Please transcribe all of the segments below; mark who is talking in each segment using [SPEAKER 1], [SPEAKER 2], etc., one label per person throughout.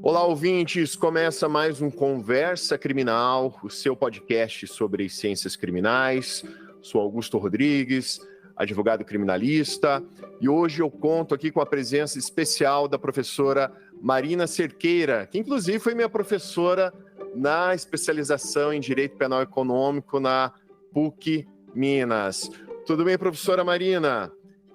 [SPEAKER 1] Olá, ouvintes! Começa mais um Conversa Criminal, o seu podcast sobre ciências criminais. Sou Augusto Rodrigues, advogado criminalista, e hoje eu conto aqui com a presença especial da professora Marina Cerqueira, que inclusive foi minha professora na especialização em Direito Penal Econômico na PUC Minas. Tudo bem, professora Marina?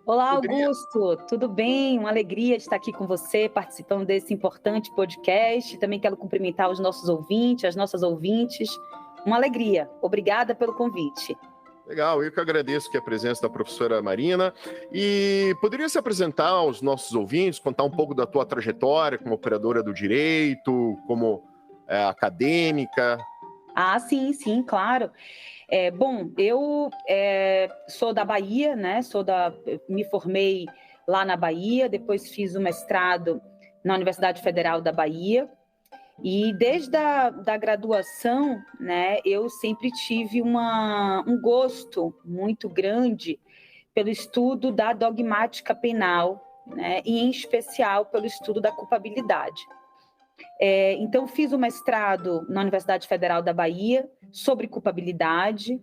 [SPEAKER 2] Olá, Augusto, tudo bem? Uma alegria de estar aqui com você, participando desse importante podcast. Também quero cumprimentar os nossos ouvintes, as nossas ouvintes. Uma alegria. Obrigada pelo convite.
[SPEAKER 1] Legal, eu que agradeço aqui a presença da professora Marina. E poderia se apresentar aos nossos ouvintes, contar um pouco da tua trajetória como operadora do direito, como acadêmica?
[SPEAKER 2] Sim, claro. Bom, eu sou da Bahia, né? Me formei lá na Bahia, depois fiz o mestrado na Universidade Federal da Bahia. E desde da graduação, né, eu sempre tive um gosto muito grande pelo estudo da dogmática penal, né, e em especial pelo estudo da culpabilidade. Então, fiz o mestrado na Universidade Federal da Bahia sobre culpabilidade,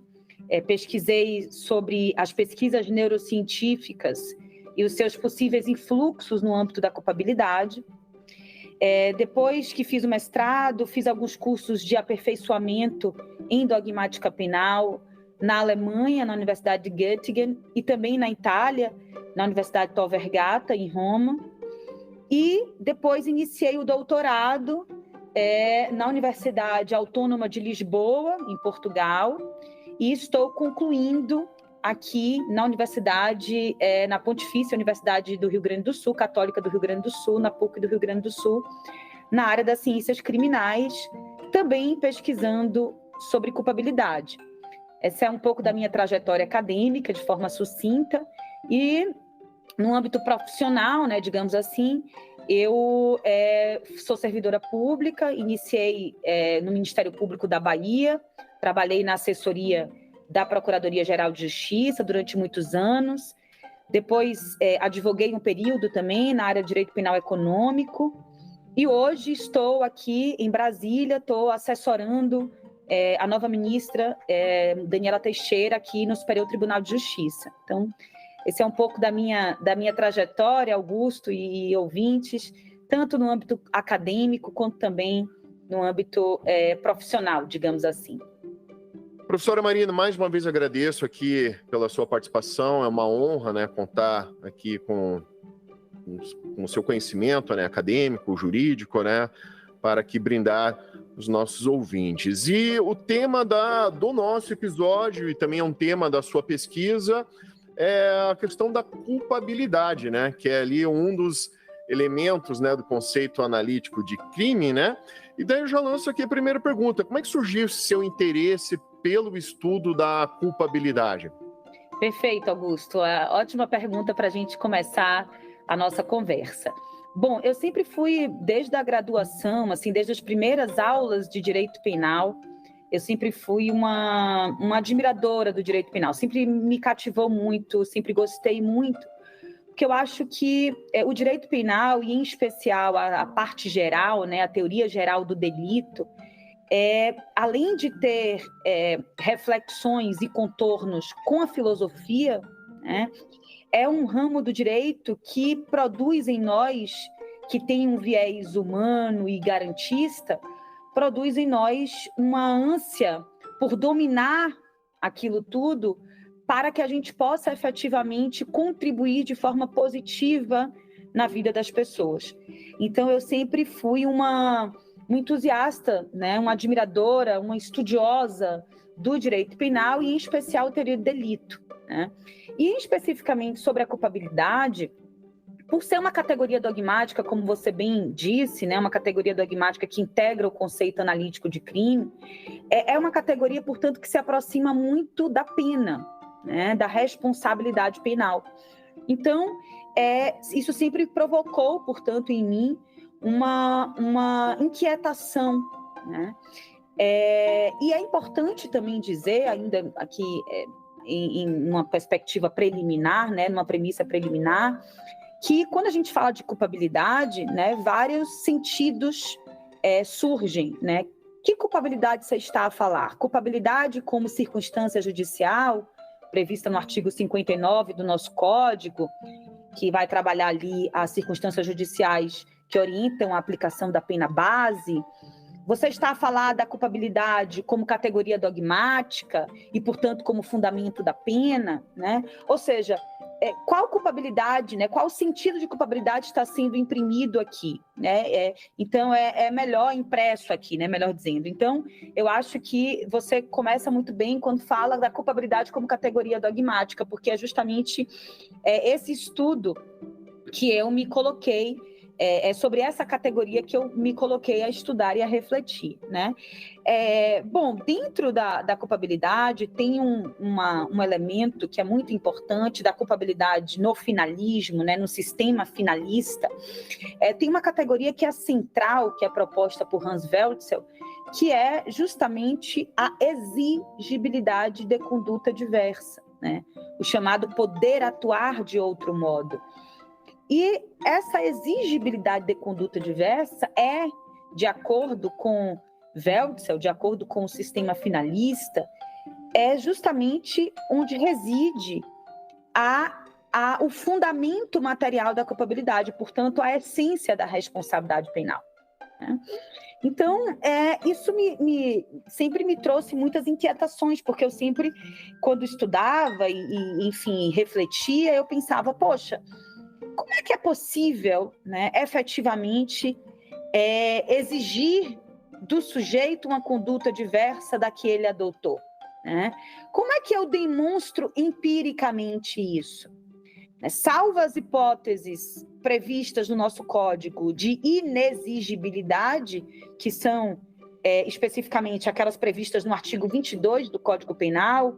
[SPEAKER 2] pesquisei sobre as pesquisas neurocientíficas e os seus possíveis influxos no âmbito da culpabilidade. Depois que fiz o mestrado, fiz alguns cursos de aperfeiçoamento em dogmática penal na Alemanha, na Universidade de Göttingen, e também na Itália, na Universidade Tor Vergata, em Roma. E depois iniciei o doutorado na Universidade Autônoma de Lisboa, em Portugal, e estou concluindo aqui na Universidade, na Pontifícia Universidade do Rio Grande do Sul, Católica do Rio Grande do Sul, na PUC do Rio Grande do Sul, na área das ciências criminais, também pesquisando sobre culpabilidade. Essa é um pouco da minha trajetória acadêmica, de forma sucinta, e no âmbito profissional, né, digamos assim, eu sou servidora pública, iniciei no Ministério Público da Bahia, trabalhei na assessoria da Procuradoria-Geral de Justiça durante muitos anos, depois advoguei um período também na área de Direito Penal Econômico, e hoje estou aqui em Brasília, estou assessorando a nova ministra Daniela Teixeira aqui no Superior Tribunal de Justiça. Então, esse é um pouco da minha trajetória, Augusto e ouvintes, tanto no âmbito acadêmico quanto também no âmbito profissional, digamos assim.
[SPEAKER 1] Professora Marina, mais uma vez agradeço aqui pela sua participação. É uma honra, né, contar aqui com o seu conhecimento, né, acadêmico, jurídico, né, para aqui brindar os nossos ouvintes. E o tema do nosso episódio, e também é um tema da sua pesquisa, é a questão da culpabilidade, né, que é ali um dos elementos, né, do conceito analítico de crime, né? E daí eu já lanço aqui a primeira pergunta: como é que surgiu esse seu interesse pelo estudo da culpabilidade?
[SPEAKER 2] Perfeito, Augusto. Ótima pergunta para a gente começar a nossa conversa. Bom, eu sempre fui, desde a graduação, assim, desde as primeiras aulas de direito penal, eu sempre fui uma admiradora do direito penal. Sempre me cativou muito, sempre gostei muito, porque eu acho que o direito penal, e em especial a parte geral, né, a teoria geral do delito, além de ter reflexões e contornos com a filosofia, né, é um ramo do direito que produz em nós, que tem um viés humano e garantista, produz em nós uma ânsia por dominar aquilo tudo para que a gente possa efetivamente contribuir de forma positiva na vida das pessoas. Então, eu sempre fui uma entusiasta, né, uma admiradora, uma estudiosa do direito penal e, em especial, teoria do delito, né? E, especificamente, sobre a culpabilidade, por ser uma categoria dogmática, como você bem disse, né, uma categoria dogmática que integra o conceito analítico de crime, é uma categoria, portanto, que se aproxima muito da pena, né, da responsabilidade penal. Então, isso sempre provocou, portanto, em mim uma inquietação, né? E é importante também dizer, ainda aqui em uma perspectiva preliminar, né, numa premissa preliminar, que quando a gente fala de culpabilidade, né, vários sentidos surgem, né? Que culpabilidade você está a falar? Culpabilidade como circunstância judicial, prevista no artigo 59 do nosso Código, que vai trabalhar ali as circunstâncias judiciais que orientam a aplicação da pena base. Você está a falar da culpabilidade como categoria dogmática e, portanto, como fundamento da pena, né? Ou seja, qual culpabilidade, né? Qual sentido de culpabilidade está sendo imprimido aqui, né? Então, é melhor impresso aqui, né? Melhor dizendo. Então, eu acho que você começa muito bem quando fala da culpabilidade como categoria dogmática, porque é justamente esse estudo que eu me coloquei, sobre essa categoria que eu me coloquei a estudar e a refletir, né? Bom, dentro da culpabilidade tem um elemento que é muito importante da culpabilidade no finalismo, né, no sistema finalista. Tem uma categoria que é central, que é proposta por Hans Welzel, que é justamente a exigibilidade de conduta diversa, né? O chamado poder atuar de outro modo. E essa exigibilidade de conduta diversa de acordo com Welzel, de acordo com o sistema finalista, é justamente onde reside o fundamento material da culpabilidade, portanto, a essência da responsabilidade penal, né? Então, isso sempre me trouxe muitas inquietações, porque eu sempre, quando estudava e enfim, refletia, eu pensava, poxa, como é que é possível, né, efetivamente, exigir do sujeito uma conduta diversa da que ele adotou, né? Como é que eu demonstro empiricamente isso? Salvo as hipóteses previstas no nosso código de inexigibilidade, que são especificamente aquelas previstas no artigo 22 do Código Penal,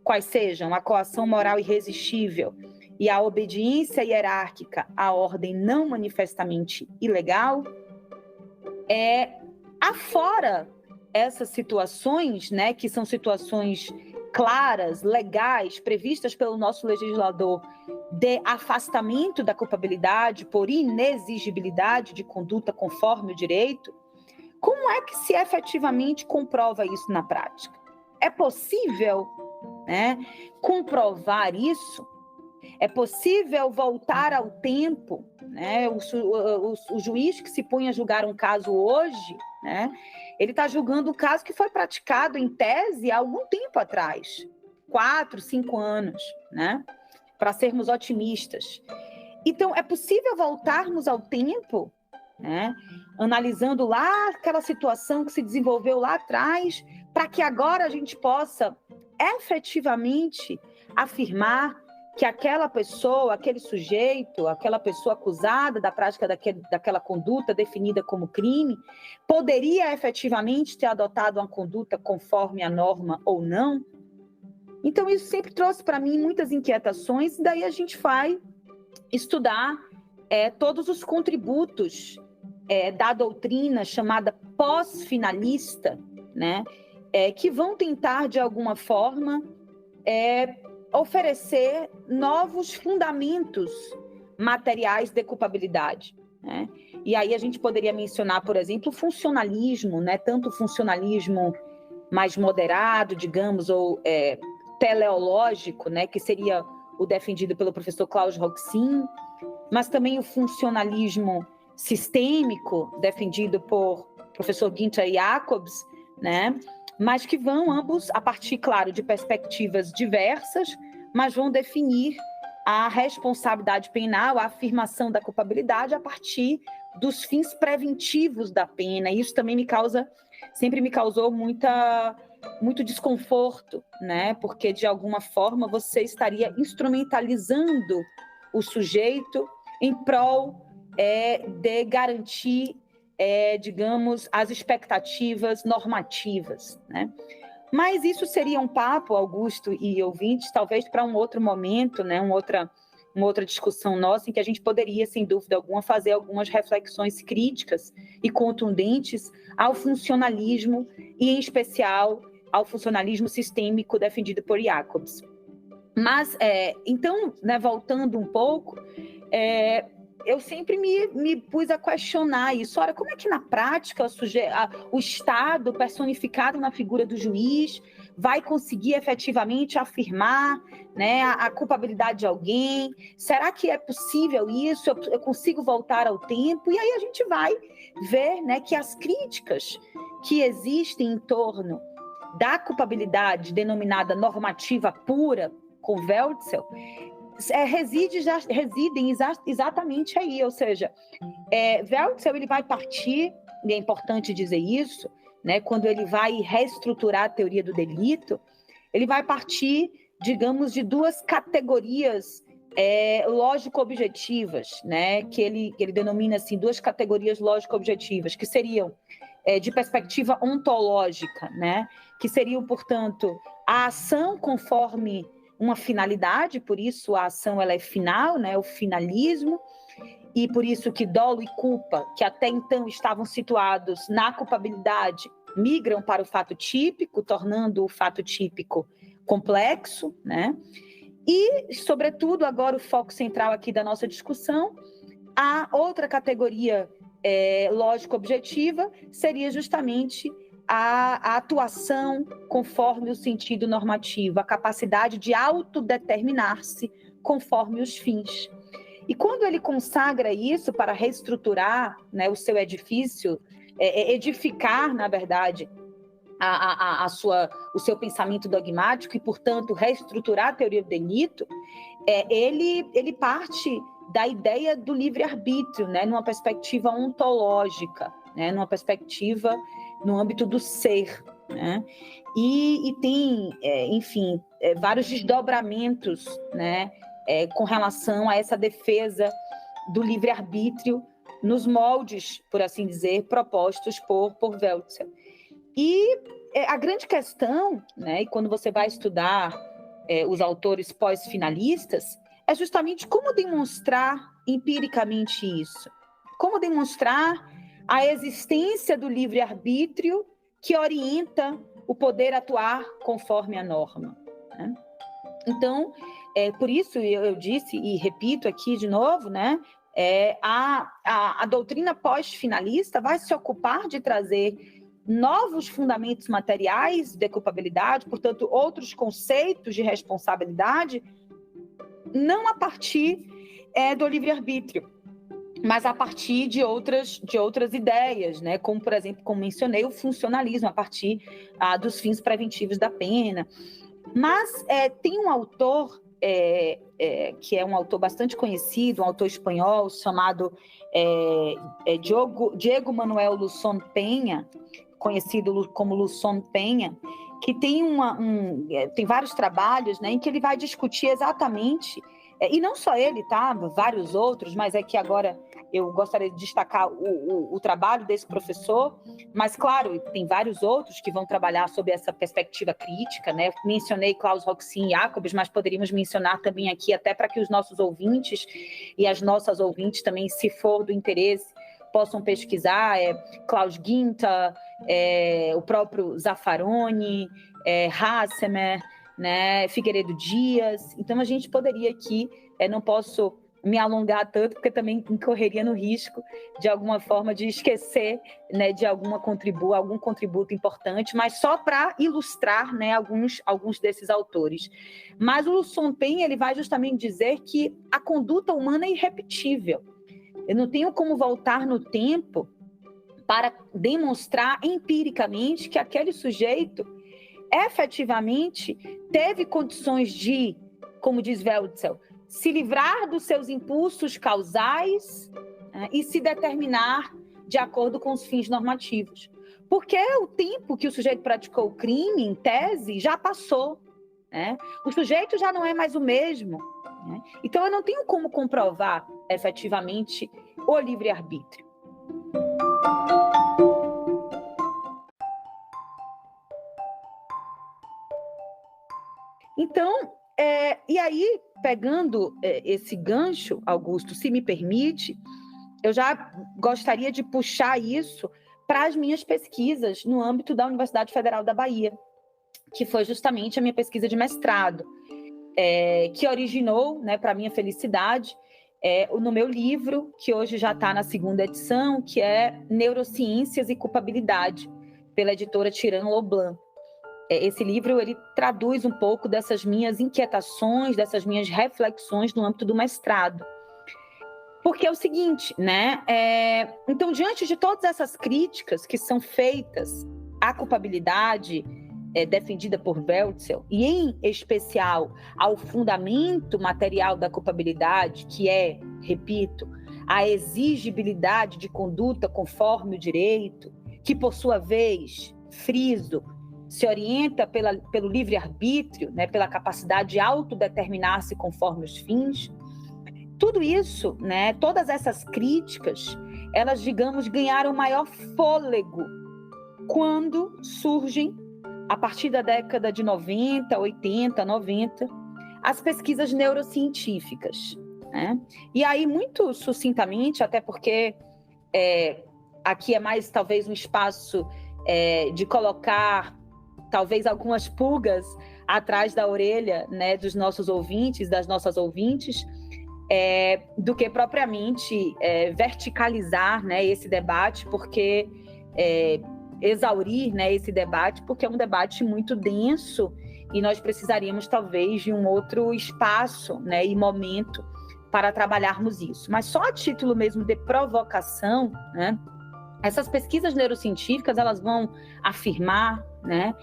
[SPEAKER 2] quais sejam a coação moral irresistível e a obediência hierárquica à ordem não manifestamente ilegal, afora essas situações, né, que são situações claras, legais, previstas pelo nosso legislador de afastamento da culpabilidade por inexigibilidade de conduta conforme o direito, como é que se efetivamente comprova isso na prática? É possível, né, comprovar isso? É possível voltar ao tempo, né? O juiz que se põe a julgar um caso hoje, né? Ele está julgando um caso que foi praticado em tese há algum tempo atrás, 4, 5 anos, né? Para sermos otimistas. Então, é possível voltarmos ao tempo, né? Analisando lá aquela situação que se desenvolveu lá atrás, para que agora a gente possa efetivamente afirmar que aquela pessoa, aquele sujeito, aquela pessoa acusada da prática daquela conduta definida como crime, poderia efetivamente ter adotado uma conduta conforme a norma ou não? Então, isso sempre trouxe para mim muitas inquietações, e daí a gente vai estudar todos os contributos da doutrina chamada pós-finalista, né, que vão tentar, de alguma forma, oferecer novos fundamentos materiais de culpabilidade, né? E aí a gente poderia mencionar, por exemplo, o funcionalismo, né? Tanto o funcionalismo mais moderado, digamos, ou teleológico, né? Que seria o defendido pelo professor Cláudio Roxin, mas também o funcionalismo sistêmico, defendido por professor Günther Jacobs, né? Mas que vão ambos, a partir, claro, de perspectivas diversas, mas vão definir a responsabilidade penal, a afirmação da culpabilidade a partir dos fins preventivos da pena. Isso também sempre me causou muito desconforto, né? Porque, de alguma forma, você estaria instrumentalizando o sujeito em prol de garantir digamos, as expectativas normativas, né? Mas isso seria um papo, Augusto e ouvintes, talvez para um outro momento, né? Uma outra discussão nossa, em que a gente poderia, sem dúvida alguma, fazer algumas reflexões críticas e contundentes ao funcionalismo, e em especial ao funcionalismo sistêmico defendido por Jacobs. Mas, então, né, voltando um pouco, eu sempre me pus a questionar isso. Ora, como é que na prática o Estado, personificado na figura do juiz, vai conseguir efetivamente afirmar, né, a culpabilidade de alguém? Será que é possível isso? Eu consigo voltar ao tempo? E aí a gente vai ver, né, que as críticas que existem em torno da culpabilidade denominada normativa pura, com Welzel, residem exatamente aí, ou seja, Welzel ele vai partir, e é importante dizer isso, né, quando ele vai reestruturar a teoria do delito, ele vai partir, digamos, de duas categorias lógico-objetivas, né, que ele denomina assim, duas categorias lógico-objetivas, que seriam de perspectiva ontológica, né, que seriam, portanto, a ação conforme uma finalidade, por isso a ação ela é final, né, o finalismo, e por isso que dolo e culpa, que até então estavam situados na culpabilidade, migram para o fato típico, tornando o fato típico complexo, né? E, sobretudo, agora o foco central aqui da nossa discussão, a outra categoria lógico-objetiva seria justamente a atuação conforme o sentido normativo, a capacidade de autodeterminar-se conforme os fins. E quando ele consagra isso para reestruturar, né, o seu edifício, edificar, na verdade, o seu pensamento dogmático e, portanto, reestruturar a teoria do delito, ele parte da ideia do livre-arbítrio, né, numa perspectiva ontológica, né, numa perspectiva no âmbito do ser, né? E tem, enfim, vários desdobramentos, né, com relação a essa defesa do livre-arbítrio nos moldes, por assim dizer, propostos por Welzel. E a grande questão, né, e quando você vai estudar os autores pós-finalistas, é justamente como demonstrar empiricamente isso. Como demonstrar a existência do livre-arbítrio que orienta o poder atuar conforme a norma, né? Então, por isso eu disse, e repito aqui de novo, né, a doutrina pós-finalista vai se ocupar de trazer novos fundamentos materiais de culpabilidade, portanto, outros conceitos de responsabilidade, não a partir do livre-arbítrio, mas a partir de outras ideias, né? Como, por exemplo, como mencionei, o funcionalismo, a partir dos fins preventivos da pena. Mas tem um autor, que é um autor bastante conhecido, um autor espanhol, chamado Diego Manuel Luzón Peña, conhecido como Luzón Peña, que tem, tem vários trabalhos, né, em que ele vai discutir exatamente, e não só ele, tá? Vários outros, mas é que agora eu gostaria de destacar o trabalho desse professor, mas, claro, tem vários outros que vão trabalhar sob essa perspectiva crítica, né? Mencionei Klaus Roxin e Jacobs, mas poderíamos mencionar também aqui, até para que os nossos ouvintes e as nossas ouvintes também, se for do interesse, possam pesquisar, Klaus Ginter, o próprio Zaffaroni, Hassemer, né, Figueiredo Dias. Então, a gente poderia aqui, não posso me alongar tanto, porque também incorreria no risco, de alguma forma, de esquecer, né, de algum contributo importante, mas só para ilustrar, né, alguns desses autores. Mas o Luzón Peña, ele vai justamente dizer que a conduta humana é irrepetível. Eu não tenho como voltar no tempo para demonstrar empiricamente que aquele sujeito efetivamente teve condições de, como diz Welzel, se livrar dos seus impulsos causais, né, e se determinar de acordo com os fins normativos. Porque o tempo que o sujeito praticou o crime, em tese, já passou, né? O sujeito já não é mais o mesmo, né? Então, eu não tenho como comprovar efetivamente o livre-arbítrio. Então, e aí, pegando esse gancho, Augusto, se me permite, eu já gostaria de puxar isso para as minhas pesquisas no âmbito da Universidade Federal da Bahia, que foi justamente a minha pesquisa de mestrado. que originou, né, para minha felicidade, no meu livro, que hoje já está na 2ª edição, que é Neurociências e Culpabilidade, pela editora Tirant Loblan. Esse livro ele traduz um pouco dessas minhas inquietações, dessas minhas reflexões no âmbito do mestrado. Porque é o seguinte, né? Então, diante de todas essas críticas que são feitas à culpabilidade defendida por Welzel, e em especial ao fundamento material da culpabilidade, que é, repito, a exigibilidade de conduta conforme o direito, que, por sua vez, friso, se orienta pelo livre-arbítrio, né, pela capacidade de autodeterminar-se conforme os fins. Tudo isso, né, todas essas críticas, elas, digamos, ganharam maior fôlego quando surgem, a partir da década de 90, 80, 90, as pesquisas neurocientíficas, né? E aí, muito sucintamente, até porque aqui é mais talvez um espaço de colocar talvez algumas pulgas atrás da orelha, né, dos nossos ouvintes, das nossas ouvintes, do que propriamente verticalizar, né, esse debate, porque exaurir, né, esse debate, porque é um debate muito denso e nós precisaríamos talvez de um outro espaço, né, e momento para trabalharmos isso. Mas só a título mesmo de provocação, né, essas pesquisas neurocientíficas, elas vão afirmar, né?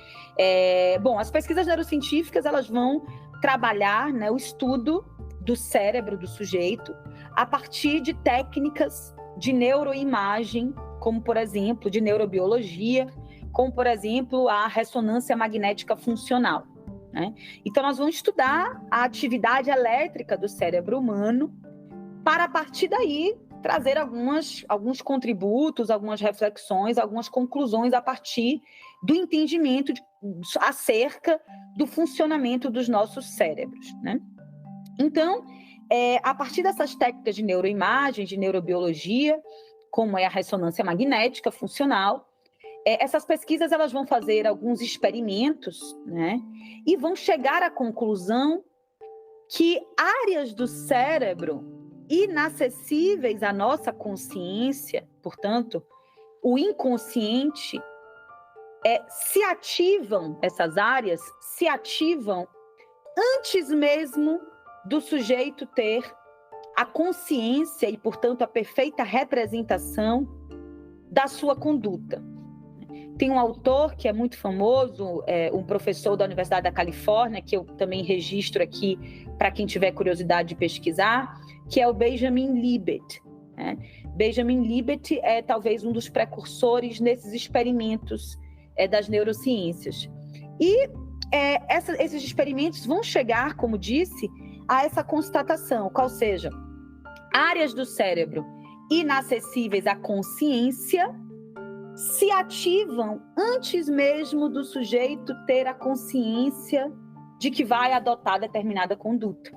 [SPEAKER 2] As pesquisas neurocientíficas, elas vão trabalhar, né, o estudo do cérebro do sujeito a partir de técnicas de neuroimagem, como, por exemplo, de neurobiologia, como, por exemplo, a ressonância magnética funcional, né? Então, nós vamos estudar a atividade elétrica do cérebro humano para, a partir daí, trazer alguns contributos, algumas reflexões, algumas conclusões a partir do entendimento acerca do funcionamento dos nossos cérebros, né? Então, a partir dessas técnicas de neuroimagem, de neurobiologia, como é a ressonância magnética funcional, essas pesquisas elas vão fazer alguns experimentos, né? E vão chegar à conclusão que áreas do cérebro inacessíveis à nossa consciência, portanto, o inconsciente, essas áreas se ativam antes mesmo do sujeito ter a consciência e, portanto, a perfeita representação da sua conduta. Tem um autor que é muito famoso, um professor da Universidade da Califórnia, que eu também registro aqui para quem tiver curiosidade de pesquisar, que é o Benjamin Libet, né? Benjamin Libet é talvez um dos precursores nesses experimentos das neurociências. E esses experimentos vão chegar, como disse, a essa constatação, qual seja, áreas do cérebro inacessíveis à consciência se ativam antes mesmo do sujeito ter a consciência de que vai adotar determinada conduta.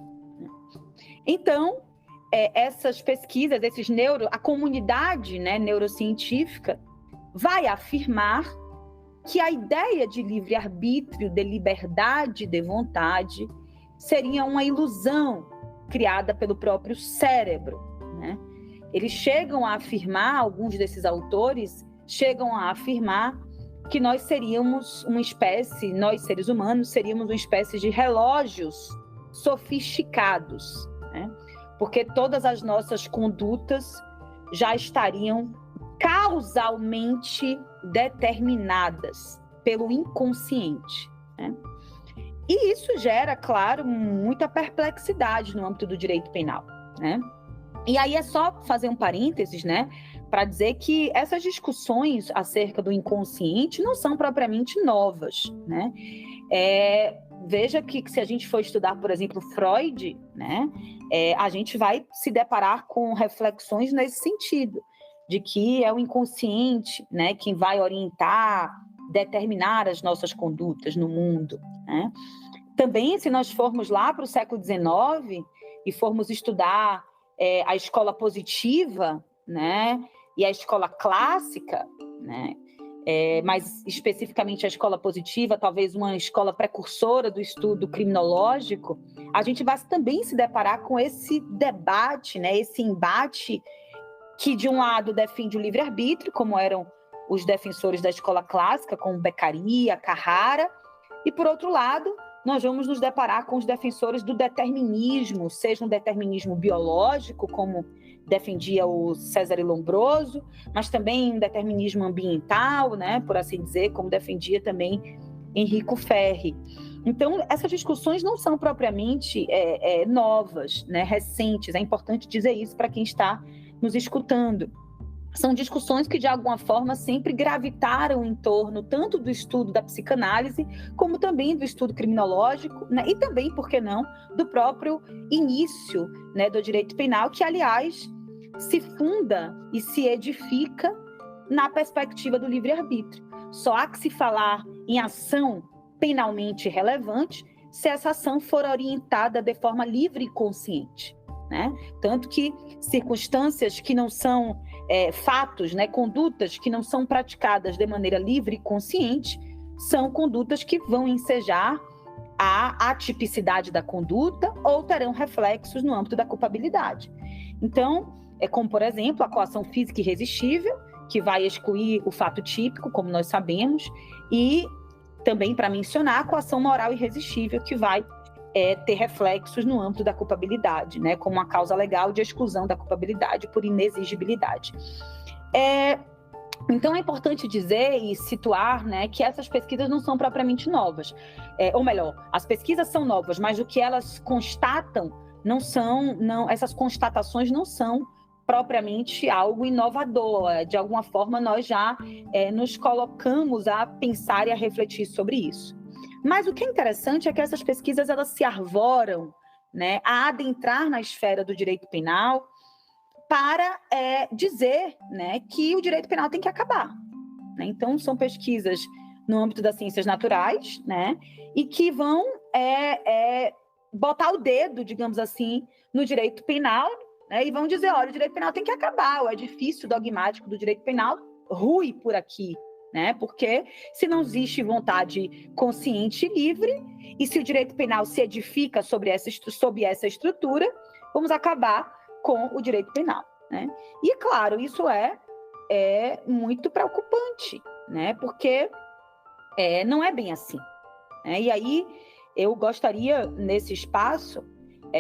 [SPEAKER 2] Então, essas pesquisas, a comunidade, né, neurocientífica vai afirmar que a ideia de livre-arbítrio, de liberdade de vontade, seria uma ilusão criada pelo próprio cérebro, né? Eles chegam a afirmar, alguns desses autores chegam a afirmar que nós seríamos nós seres humanos, seríamos uma espécie de relógios sofisticados, né? Porque todas as nossas condutas já estariam causalmente determinadas pelo inconsciente, né? E isso gera, claro, muita perplexidade no âmbito do direito penal, né? E aí é só fazer um parênteses, né, para dizer que essas discussões acerca do inconsciente não são propriamente novas, né? Veja que se a gente for estudar, por exemplo, Freud, né, a gente vai se deparar com reflexões nesse sentido, de que é o inconsciente, né, quem vai orientar, determinar as nossas condutas no mundo, né? Também, se nós formos lá para o século XIX e formos estudar a escola positiva, né, e a escola clássica, né, mais especificamente a escola positiva, talvez uma escola precursora do estudo criminológico, a gente vai também se deparar com esse debate, né, esse embate que, de um lado, defende o livre-arbítrio, como eram os defensores da escola clássica, como Beccaria, Carrara, e, por outro lado, nós vamos nos deparar com os defensores do determinismo, seja um determinismo biológico, como defendia o Cesare Lombroso, mas também um determinismo ambiental, né, por assim dizer, como defendia também Enrico Ferri. Então, essas discussões não são propriamente novas, né, recentes. É importante dizer isso para quem está nos escutando. São discussões que, de alguma forma, sempre gravitaram em torno tanto do estudo da psicanálise, como também do estudo criminológico, né? E também, por que não, do próprio início, né, do direito penal, que, aliás, se funda e se edifica na perspectiva do livre-arbítrio. Só há que se falar em ação penalmente relevante se essa ação for orientada de forma livre e consciente, né? Tanto que circunstâncias que não são fatos, né, condutas que não são praticadas de maneira livre e consciente, são condutas que vão ensejar a atipicidade da conduta ou terão reflexos no âmbito da culpabilidade. Então, como, por exemplo, a coação física irresistível, que vai excluir o fato típico, como nós sabemos, e também, para mencionar, a coação moral irresistível, que vai ter reflexos no âmbito da culpabilidade, né, como uma causa legal de exclusão da culpabilidade por inexigibilidade. Então, é importante dizer e situar, né, que essas pesquisas não são propriamente novas. Ou melhor, as pesquisas são novas, mas o que elas constatam essas constatações não são propriamente algo inovador. De alguma forma, nós já nos colocamos a pensar e a refletir sobre isso. Mas o que é interessante é que essas pesquisas elas se arvoram, né, a adentrar na esfera do direito penal para dizer, né, que o direito penal tem que acabar, né? Então, são pesquisas no âmbito das ciências naturais, né, e que vão botar o dedo, digamos assim, no direito penal, né, e vão dizer, olha, o direito penal tem que acabar, o edifício dogmático do direito penal rui por aqui, né? Porque se não existe vontade consciente e livre, e se o direito penal se edifica sobre essa estrutura, vamos acabar com o direito penal, né? E, claro, isso é muito preocupante, né? Porque não é bem assim, né? E aí eu gostaria, nesse espaço,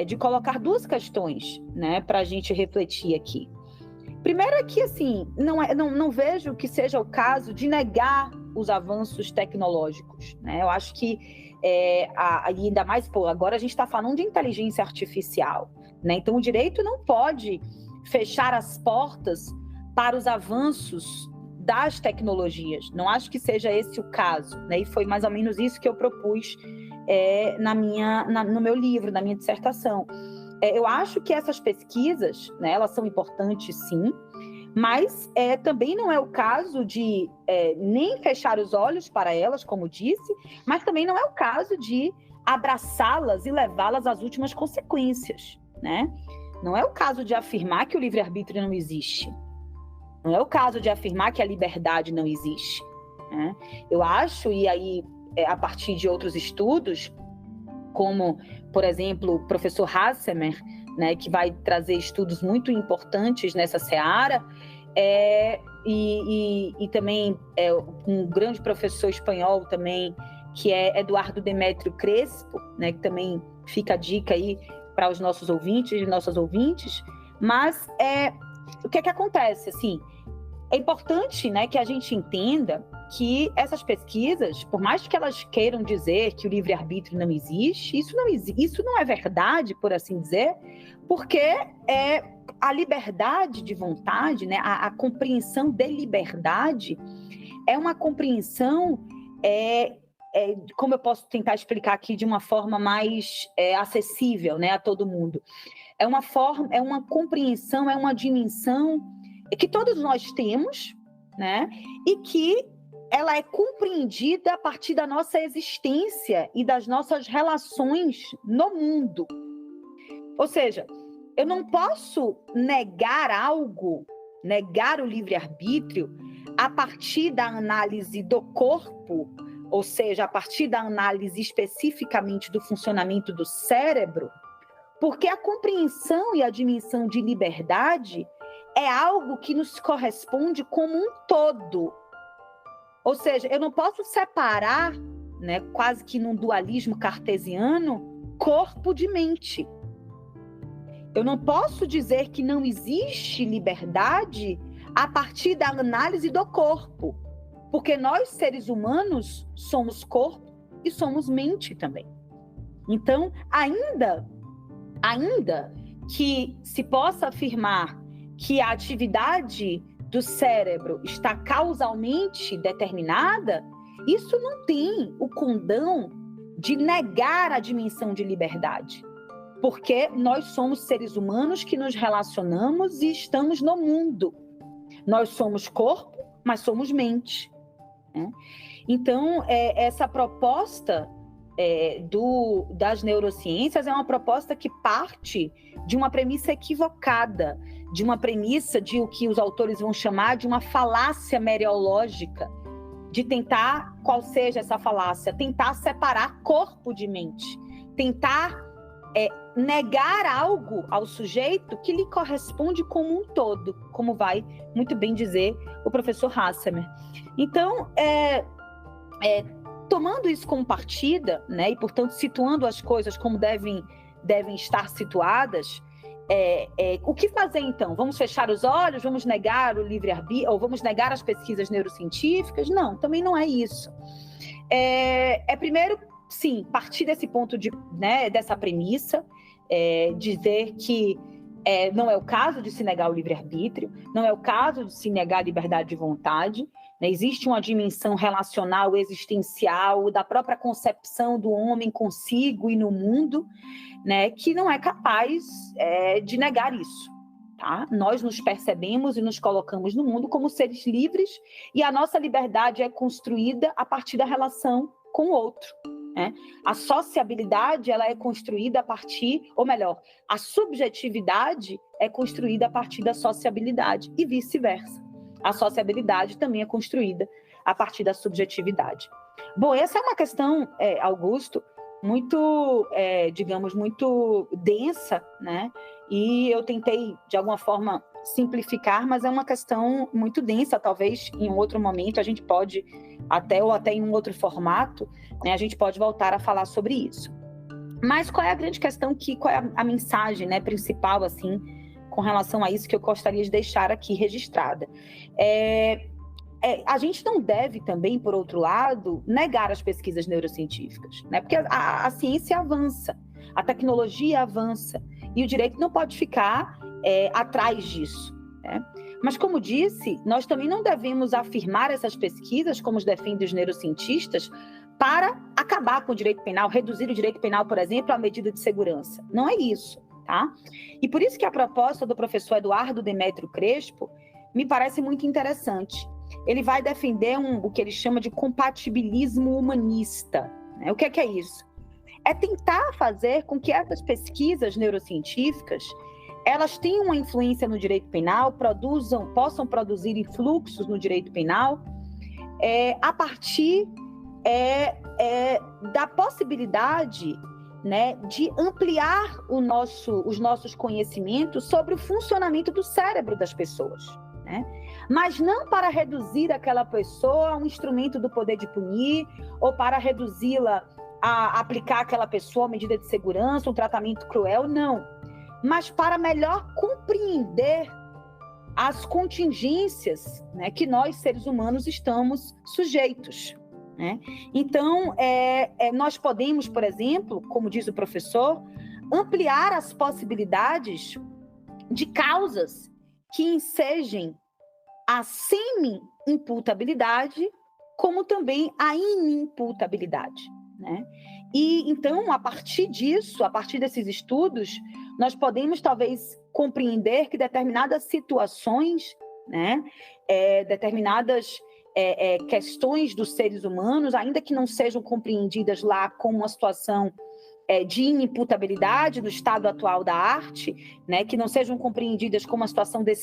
[SPEAKER 2] de colocar duas questões, né, para a gente refletir aqui. Primeiro é que, assim, não vejo que seja o caso de negar os avanços tecnológicos, né? Eu acho que, ainda mais, agora a gente está falando de inteligência artificial, né? Então, o direito não pode fechar as portas para os avanços das tecnologias. Não acho que seja esse o caso, né? E foi mais ou menos isso que eu propus no meu livro, na minha dissertação. Eu acho que essas pesquisas, né, elas são importantes, sim, mas também não é o caso de nem fechar os olhos para elas, como disse, mas também não é o caso de abraçá-las e levá-las às últimas consequências, né? Não é o caso de afirmar que o livre-arbítrio não existe. Não é o caso de afirmar que a liberdade não existe, né? Eu acho, e aí, a partir de outros estudos, como, por exemplo, o professor Hassemer, né, que vai trazer estudos muito importantes nessa seara, e também um grande professor espanhol também, que é Eduardo Demétrio Crespo, né, que também fica a dica aí para os nossos ouvintes e nossas ouvintes. Mas o que é que acontece? Assim, é importante, né, que a gente entenda que essas pesquisas, por mais que elas queiram dizer que o livre-arbítrio não existe, isso não é verdade, por assim dizer, porque a liberdade de vontade, né, a compreensão de liberdade é uma compreensão, como eu posso tentar explicar aqui de uma forma mais acessível, né, a todo mundo. É uma compreensão, é uma dimensão que todos nós temos, né, e que ela é compreendida a partir da nossa existência e das nossas relações no mundo. Ou seja, eu não posso negar algo, negar o livre-arbítrio, a partir da análise do corpo, ou seja, a partir da análise especificamente do funcionamento do cérebro, porque a compreensão e a dimensão de liberdade é algo que nos corresponde como um todo. Ou seja, eu não posso separar, né, quase que num dualismo cartesiano, corpo de mente. Eu não posso dizer que não existe liberdade a partir da análise do corpo, porque nós, seres humanos, somos corpo e somos mente também. Então, ainda que se possa afirmar que a atividade do cérebro está causalmente determinada, isso não tem o condão de negar a dimensão de liberdade, porque nós somos seres humanos que nos relacionamos e estamos no mundo. Nós somos corpo, mas somos mente, né? Então, essa proposta das neurociências é uma proposta que parte de uma premissa equivocada, de uma premissa de o que os autores vão chamar de uma falácia meriológica, de tentar, qual seja essa falácia, tentar separar corpo de mente, tentar negar algo ao sujeito que lhe corresponde como um todo, como vai muito bem dizer o professor Hassemer. Então, tomando isso como partida, né, e, portanto, situando as coisas como devem estar situadas, o que fazer, então? Vamos fechar os olhos? Vamos negar o livre-arbítrio? Ou vamos negar as pesquisas neurocientíficas? Não, também não é isso. Primeiro, sim, partir desse ponto dessa premissa, dizer que não é o caso de se negar o livre-arbítrio, não é o caso de se negar a liberdade de vontade, né? Existe uma dimensão relacional, existencial, da própria concepção do homem consigo e no mundo, né, que não é capaz de negar isso. Tá? Nós nos percebemos e nos colocamos no mundo como seres livres, e a nossa liberdade é construída a partir da relação com o outro. Né? A sociabilidade ela é construída a partir, ou melhor, a subjetividade é construída a partir da sociabilidade e vice-versa. A sociabilidade também é construída a partir da subjetividade. Bom, essa é uma questão, Augusto, muito, digamos, muito densa, né? E eu tentei, de alguma forma, simplificar, mas é uma questão muito densa. Talvez em um outro momento a gente pode, até em um outro formato, né, a gente pode voltar a falar sobre isso. Mas qual é a grande questão, qual é a mensagem, né, principal, assim, com relação a isso que eu gostaria de deixar aqui registrada? A gente não deve também, por outro lado, negar as pesquisas neurocientíficas, né? Porque a ciência avança, a tecnologia avança, e o direito não pode ficar atrás disso, né? Mas, como disse, nós também não devemos afirmar essas pesquisas, como os defendem os neurocientistas, para acabar com o direito penal, reduzir o direito penal, por exemplo, à medida de segurança. Não é isso, tá? E por isso que a proposta do professor Eduardo Demétrio Crespo me parece muito interessante. Ele vai defender o que ele chama de compatibilismo humanista, né? O que é isso? É tentar fazer com que essas pesquisas neurocientíficas elas tenham uma influência no direito penal, possam produzir influxos no direito penal, a partir da possibilidade, né, de ampliar os nossos conhecimentos sobre o funcionamento do cérebro das pessoas, né? Mas não para reduzir aquela pessoa a um instrumento do poder de punir, ou para reduzi-la a aplicar àquela pessoa uma medida de segurança, um tratamento cruel, não. Mas para melhor compreender as contingências, né, que nós, seres humanos, estamos sujeitos, né? Então, nós podemos, por exemplo, como diz o professor, ampliar as possibilidades de causas que ensejem a semi-imputabilidade, como também a inimputabilidade, né? E, então, a partir disso, a partir desses estudos, nós podemos, talvez, compreender que determinadas situações, né, determinadas questões dos seres humanos, ainda que não sejam compreendidas lá como uma situação de inimputabilidade do estado atual da arte, né, que não sejam compreendidas como uma situação de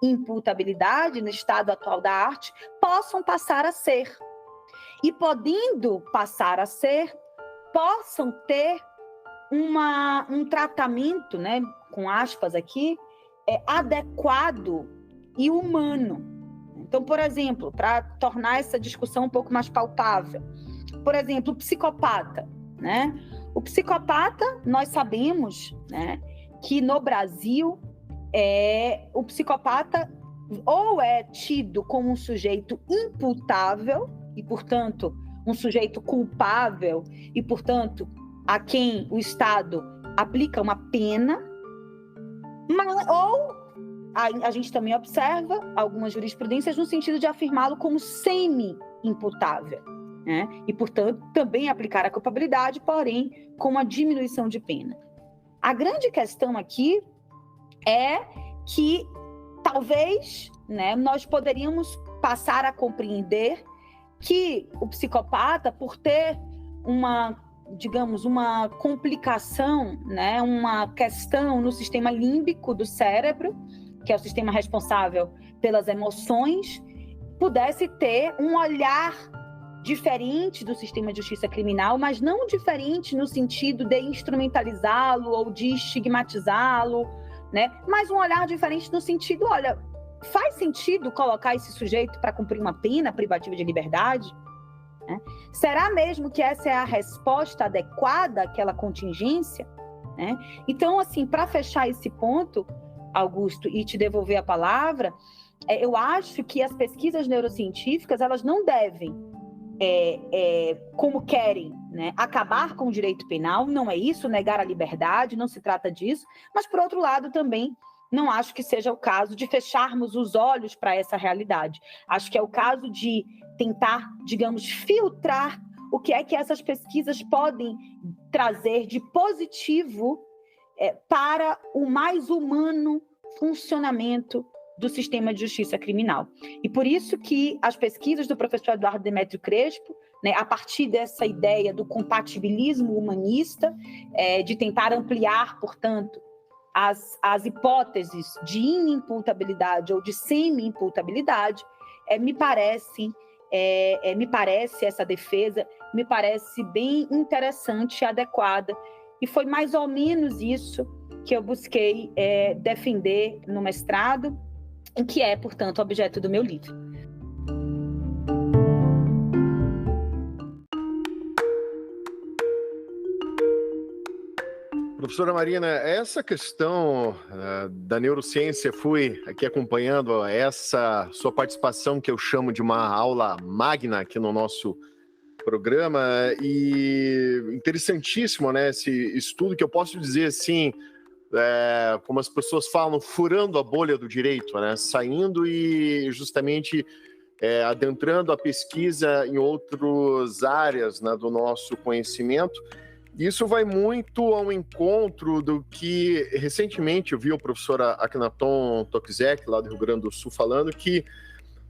[SPEAKER 2] imputabilidade no estado atual da arte, possam passar a ser. E podendo passar a ser, possam ter um tratamento, né, com aspas aqui, adequado e humano. Então, por exemplo, para tornar essa discussão um pouco mais palpável, por exemplo, o psicopata, né? O psicopata, nós sabemos, né, que no Brasil, o psicopata ou é tido como um sujeito imputável e, portanto, um sujeito culpável e, portanto, a quem o Estado aplica uma pena, ou a gente também observa algumas jurisprudências no sentido de afirmá-lo como semi-imputável, né? E, portanto, também aplicar a culpabilidade, porém, com uma diminuição de pena. A grande questão aqui é que, talvez, né, nós poderíamos passar a compreender que o psicopata, por ter uma complicação, né, uma questão no sistema límbico do cérebro, que é o sistema responsável pelas emoções, pudesse ter um olhar diferente do sistema de justiça criminal, mas não diferente no sentido de instrumentalizá-lo ou de estigmatizá-lo, né? Mas um olhar diferente no sentido, olha, faz sentido colocar esse sujeito para cumprir uma pena privativa de liberdade? Né? Será mesmo que essa é a resposta adequada àquela contingência? Né? Então, assim, para fechar esse ponto, Augusto, e te devolver a palavra, eu acho que as pesquisas neurocientíficas, elas não devem, como querem, né, acabar com o direito penal, não é isso, negar a liberdade, não se trata disso, mas, por outro lado, também não acho que seja o caso de fecharmos os olhos para essa realidade. Acho que é o caso de tentar, digamos, filtrar o que é que essas pesquisas podem trazer de positivo para o mais humano funcionamento do sistema de justiça criminal. E por isso que as pesquisas do professor Eduardo Demétrio Crespo, né, a partir dessa ideia do compatibilismo humanista, de tentar ampliar, portanto, as hipóteses de inimputabilidade ou de semi-imputabilidade, me parece essa defesa, me parece bem interessante e adequada. E foi mais ou menos isso que eu busquei defender no mestrado, e que é, portanto, objeto do meu livro.
[SPEAKER 1] Professora Marina, essa questão da neurociência, fui aqui acompanhando essa sua participação, que eu chamo de uma aula magna aqui no nosso programa, e interessantíssimo, né, esse estudo, que eu posso dizer assim, como as pessoas falam, furando a bolha do direito, né, saindo e justamente adentrando a pesquisa em outras áreas, né, do nosso conhecimento. Isso vai muito ao encontro do que recentemente eu vi o professor Akhenaton Tokzek, lá do Rio Grande do Sul, falando que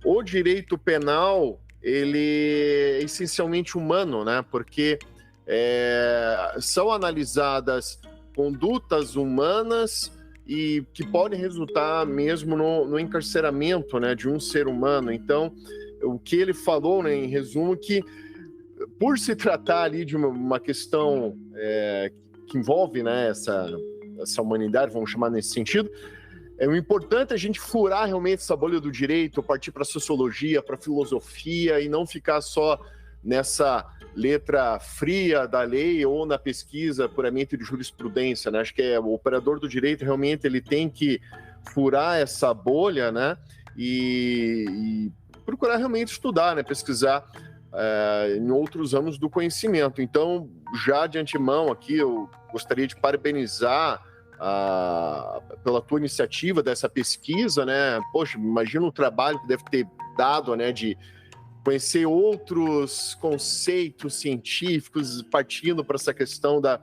[SPEAKER 1] o direito penal, ele é essencialmente humano, né? Porque são analisadas condutas humanas e que podem resultar mesmo no encarceramento, né, de um ser humano. Então, o que ele falou, né, em resumo, que por se tratar ali de uma questão que envolve, né, essa humanidade, vamos chamar nesse sentido, o importante é a gente furar realmente essa bolha do direito, partir para a sociologia, para a filosofia, e não ficar só nessa letra fria da lei ou na pesquisa puramente de jurisprudência, né? Acho que o operador do direito realmente ele tem que furar essa bolha, né? E procurar realmente estudar, né? Pesquisar em outros ramos do conhecimento. Então, já de antemão aqui, eu gostaria de parabenizar pela tua iniciativa dessa pesquisa, né? Poxa, imagina o trabalho que deve ter dado, né? De conhecer outros conceitos científicos, partindo para essa questão da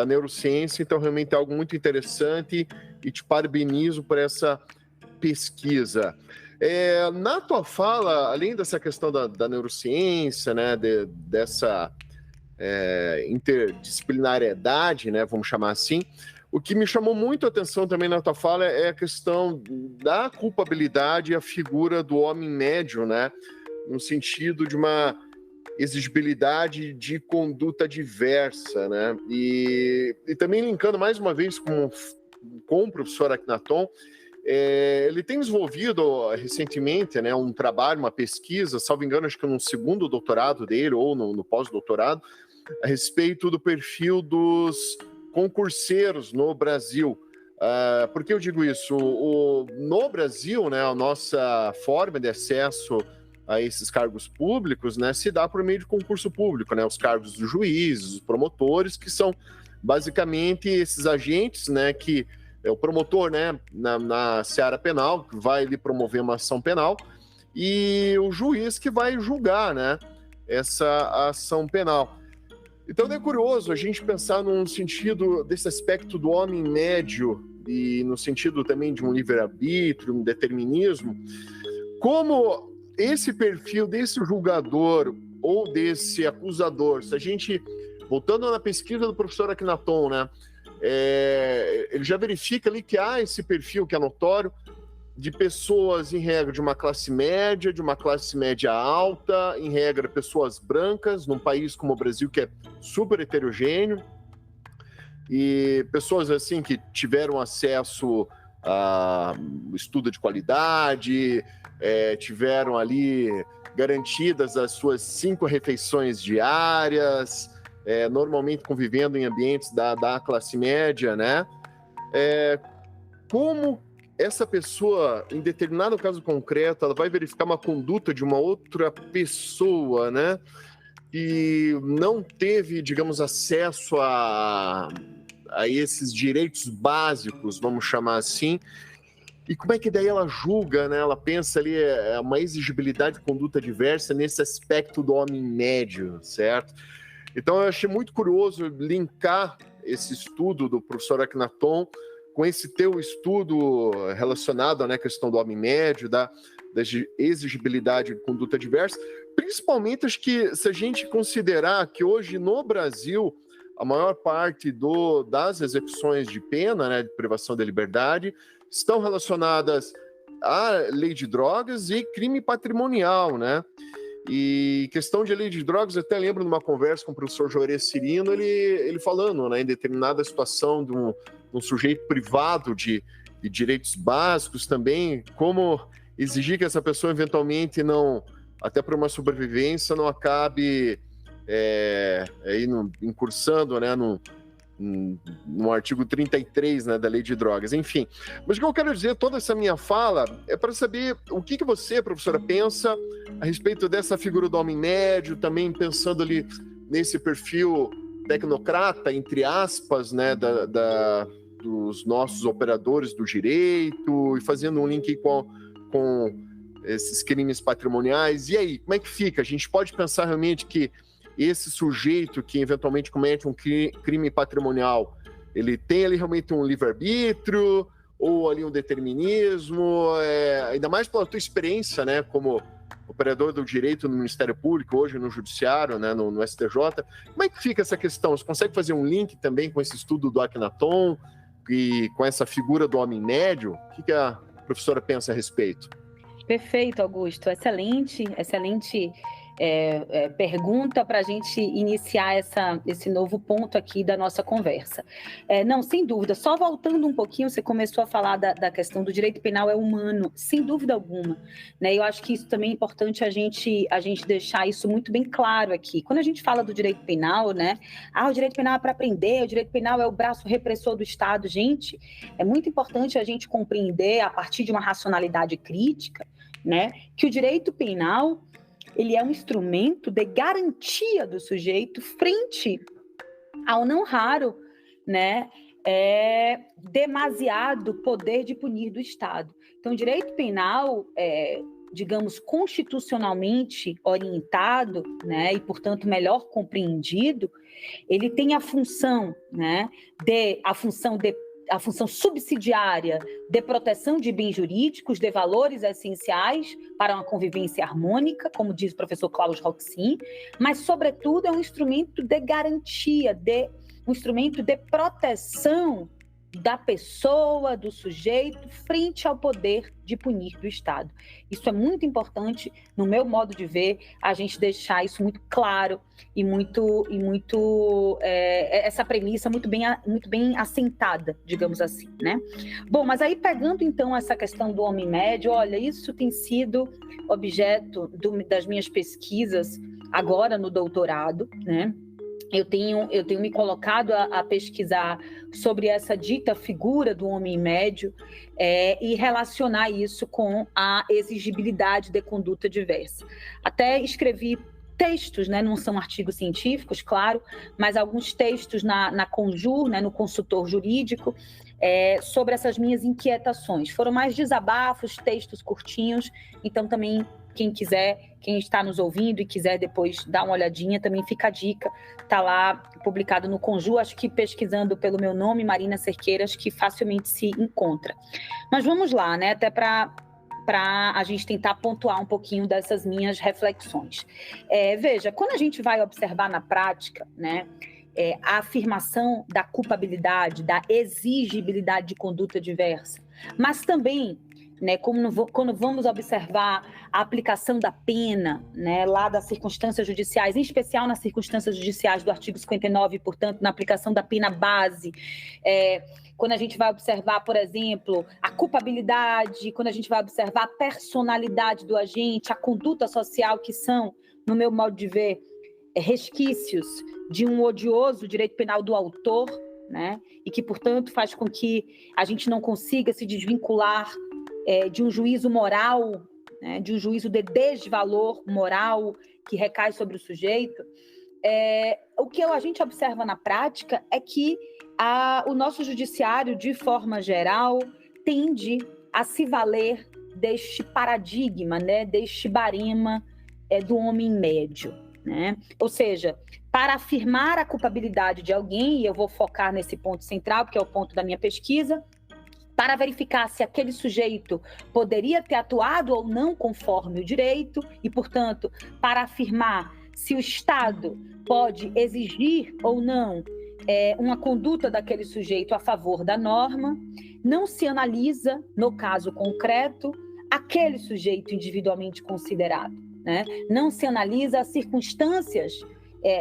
[SPEAKER 1] neurociência. Então, realmente é algo muito interessante e te parabenizo por essa pesquisa. Na tua fala, além dessa questão da neurociência, né, dessa interdisciplinariedade, né, vamos chamar assim, O que me chamou muito a atenção também na tua fala é a questão da culpabilidade e a figura do homem médio, né? No sentido de uma exigibilidade de conduta diversa, né? E também linkando mais uma vez com o professor Akhenaton, ele tem desenvolvido recentemente, né, um trabalho, uma pesquisa, salvo engano, acho que no segundo doutorado dele ou no pós-doutorado, a respeito do perfil dos concurseiros no Brasil. Por que eu digo isso? No Brasil, né, a nossa forma de acesso a esses cargos públicos, né, se dá por meio de concurso público, né, os cargos dos juízes, os promotores, que são basicamente esses agentes, né, que é o promotor, né, na seara penal, que vai ali promover uma ação penal, e o juiz que vai julgar, né, essa ação penal. Então é curioso a gente pensar num sentido desse aspecto do homem médio e no sentido também de um livre-arbítrio, um determinismo, como esse perfil desse julgador ou desse acusador, se a gente, voltando na pesquisa do professor Akhenaton, né, ele já verifica ali que há esse perfil que é notório de pessoas, em regra, de uma classe média alta, em regra, pessoas brancas, num país como o Brasil, que é super heterogêneo, e pessoas, assim, que tiveram acesso a estudo de qualidade, tiveram ali garantidas as suas 5 refeições diárias, normalmente convivendo em ambientes da classe média, né? Como essa pessoa, em determinado caso concreto, ela vai verificar uma conduta de uma outra pessoa, né? E não teve, digamos, acesso a esses direitos básicos, vamos chamar assim. E como é que daí ela julga, né? Ela pensa ali uma exigibilidade de conduta diversa nesse aspecto do homem médio, certo? Então eu achei muito curioso linkar esse estudo do professor Akhenaton com esse teu estudo relacionado, né, à questão do homem médio, da exigibilidade de conduta diversa, principalmente acho que se a gente considerar que hoje no Brasil a maior parte das execuções de pena, né, de privação da liberdade, estão relacionadas à lei de drogas e crime patrimonial, né? E questão de lei de drogas, eu até lembro de uma conversa com o professor Jorê Cirino, ele falando, né, em determinada situação de um sujeito privado de direitos básicos também, como exigir que essa pessoa eventualmente não, até por uma sobrevivência, não acabe incursando, né, no artigo 33, né, da lei de drogas, enfim. Mas o que eu quero dizer, toda essa minha fala, é para saber o que você, professora, pensa a respeito dessa figura do homem médio, também pensando ali nesse perfil tecnocrata, entre aspas, né, dos nossos operadores do direito, e fazendo um link com esses crimes patrimoniais. E aí, como é que fica? A gente pode pensar realmente que esse sujeito que eventualmente comete um crime patrimonial, ele tem ali realmente um livre-arbítrio ou ali um determinismo, ainda mais pela tua experiência, né, como operador do direito no Ministério Público, hoje no Judiciário, né, no STJ. Como é que fica essa questão? Você consegue fazer um link também com esse estudo do Akhenaton e com essa figura do homem médio? O que a professora pensa a respeito?
[SPEAKER 2] Perfeito, Augusto. Excelente pergunta para a gente iniciar esse novo ponto aqui da nossa conversa. Não, sem dúvida. Só voltando um pouquinho, você começou a falar da questão do direito penal é humano, sem dúvida alguma. Né? Eu acho que isso também é importante a gente deixar isso muito bem claro aqui. Quando a gente fala do direito penal, né? O direito penal é para prender, o direito penal é o braço repressor do Estado. Gente, é muito importante a gente compreender, a partir de uma racionalidade crítica, né, que o direito penal ele é um instrumento de garantia do sujeito frente ao não raro, né, demasiado poder de punir do Estado. Então, o direito penal, digamos, constitucionalmente orientado, né, e, portanto, melhor compreendido, ele tem a função, né, a função subsidiária de proteção de bens jurídicos, de valores essenciais para uma convivência harmônica, como diz o professor Klaus Roxin, mas, sobretudo, é um instrumento de garantia, um instrumento de proteção da pessoa, do sujeito, frente ao poder de punir do Estado. Isso é muito importante, no meu modo de ver, a gente deixar isso muito claro e essa premissa muito bem assentada, digamos assim, né? Bom, mas aí pegando então essa questão do homem médio, olha, isso tem sido objeto das minhas pesquisas agora no doutorado, né? Eu tenho me colocado a pesquisar sobre essa dita figura do homem médio e relacionar isso com a exigibilidade de conduta diversa. Até escrevi textos, né, não são artigos científicos, claro, mas alguns textos na Conjur, né, no consultor jurídico, sobre essas minhas inquietações. Foram mais desabafos, textos curtinhos, então também quem quiser, quem está nos ouvindo e quiser depois dar uma olhadinha, também fica a dica, está lá publicado no Conjur, acho que pesquisando pelo meu nome, Marina Cerqueira, acho que facilmente se encontra. Mas vamos lá, né, até para a gente tentar pontuar um pouquinho dessas minhas reflexões. Veja, quando a gente vai observar na prática, né, a afirmação da culpabilidade, da exigibilidade de conduta diversa, mas também, né, quando vamos observar a aplicação da pena, né, lá das circunstâncias judiciais, em especial nas circunstâncias judiciais do artigo 59, portanto, na aplicação da pena base, quando a gente vai observar, por exemplo, a culpabilidade, quando a gente vai observar a personalidade do agente, a conduta social, que são, no meu modo de ver, resquícios de um odioso direito penal do autor, né, e que, portanto, faz com que a gente não consiga se desvincular de um juízo moral, né, de um juízo de desvalor moral que recai sobre o sujeito. O que a gente observa na prática é que o nosso judiciário, de forma geral, tende a se valer deste paradigma, né, deste barema do homem médio, né? Ou seja, para afirmar a culpabilidade de alguém, e eu vou focar nesse ponto central, porque é o ponto da minha pesquisa, para verificar se aquele sujeito poderia ter atuado ou não conforme o direito e, portanto, para afirmar se o Estado pode exigir ou não uma conduta daquele sujeito a favor da norma, não se analisa, no caso concreto, aquele sujeito individualmente considerado, né? Não se analisa as circunstâncias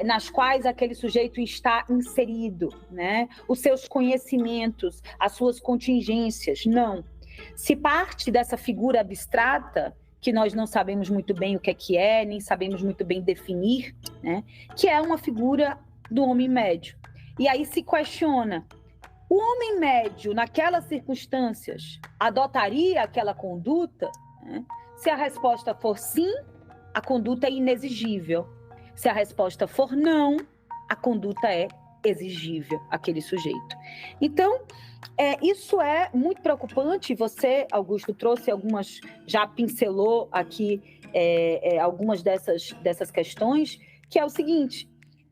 [SPEAKER 2] nas quais aquele sujeito está inserido, né? Os seus conhecimentos, as suas contingências, não. Se parte dessa figura abstrata, que nós não sabemos muito bem o que é, nem sabemos muito bem definir, né? Que é uma figura do homem médio. E aí se questiona, o homem médio, naquelas circunstâncias, adotaria aquela conduta? Né? Se a resposta for sim, a conduta é inexigível. Se a resposta for não, a conduta é exigível àquele sujeito. Então, isso é muito preocupante. Você, Augusto, trouxe algumas, já pincelou aqui algumas dessas questões, que é o seguinte: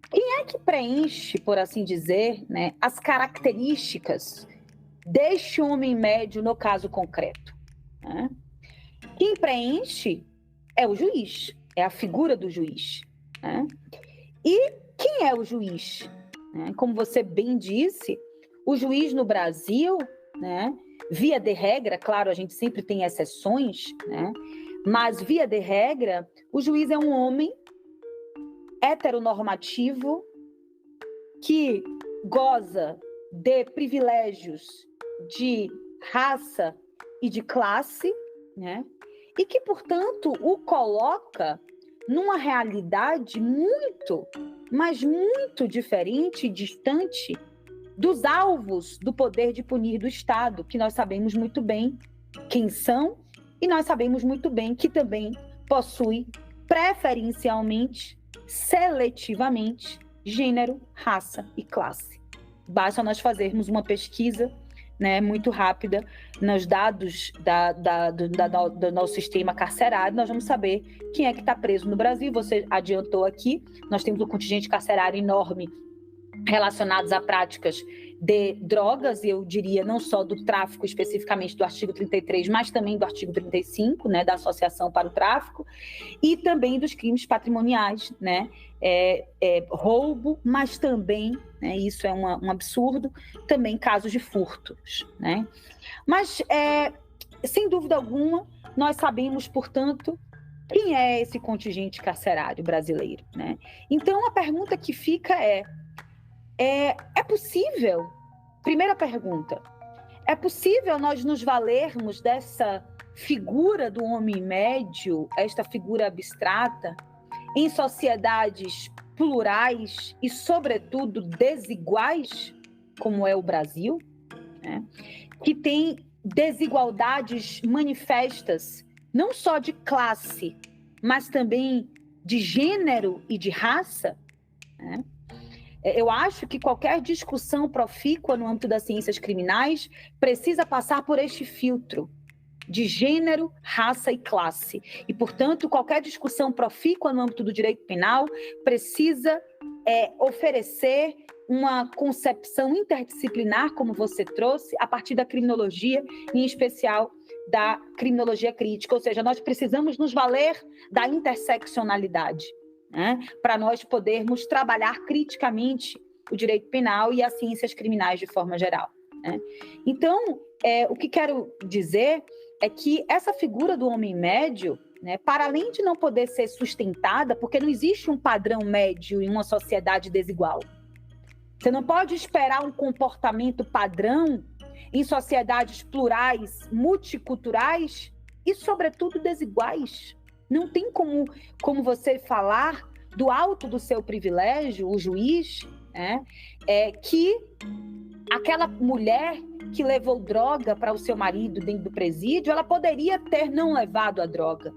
[SPEAKER 2] quem é que preenche, por assim dizer, né, as características deste homem médio no caso concreto? Né? Quem preenche é o juiz, é a figura do juiz. Né? E quem é o juiz? Né? Como você bem disse, o juiz no Brasil, né, via de regra, claro, a gente sempre tem exceções, né, mas via de regra, o juiz é um homem heteronormativo que goza de privilégios de raça e de classe, né, e que, portanto, o coloca numa realidade muito, mas muito diferente e distante dos alvos do poder de punir do Estado, que nós sabemos muito bem quem são, e nós sabemos muito bem que também possui preferencialmente, seletivamente, gênero, raça e classe. Basta nós fazermos uma pesquisa, né, muito rápida nos dados do nosso sistema carcerário, nós vamos saber quem é que está preso no Brasil. Você adiantou aqui, nós temos um contingente carcerário enorme relacionados a práticas de drogas, eu diria não só do tráfico especificamente do artigo 33, mas também do artigo 35, né, da associação para o tráfico, e também dos crimes patrimoniais, né, roubo, mas também, né, isso é um absurdo, também casos de furtos, né. Mas, sem dúvida alguma, nós sabemos, portanto, quem é esse contingente carcerário brasileiro, né? Então, a pergunta que fica é possível? Primeira pergunta, é possível nós nos valermos dessa figura do homem médio, esta figura abstrata, em sociedades plurais e, sobretudo, desiguais, como é o Brasil, né? Que tem desigualdades manifestas, não só de classe, mas também de gênero e de raça, né? Eu acho que qualquer discussão profícua no âmbito das ciências criminais precisa passar por este filtro de gênero, raça e classe. E, portanto, qualquer discussão profícua no âmbito do direito penal precisa oferecer uma concepção interdisciplinar, como você trouxe, a partir da criminologia, em especial da criminologia crítica. Ou seja, nós precisamos nos valer da interseccionalidade, né, para nós podermos trabalhar criticamente o direito penal e as ciências criminais de forma geral, né? Então, o que quero dizer é que essa figura do homem médio, né, para além de não poder ser sustentada, porque não existe um padrão médio em uma sociedade desigual. Você não pode esperar um comportamento padrão em sociedades plurais, multiculturais e, sobretudo, desiguais. Não tem como você falar do alto do seu privilégio, o juiz, né, que aquela mulher que levou droga para o seu marido dentro do presídio, ela poderia ter não levado a droga,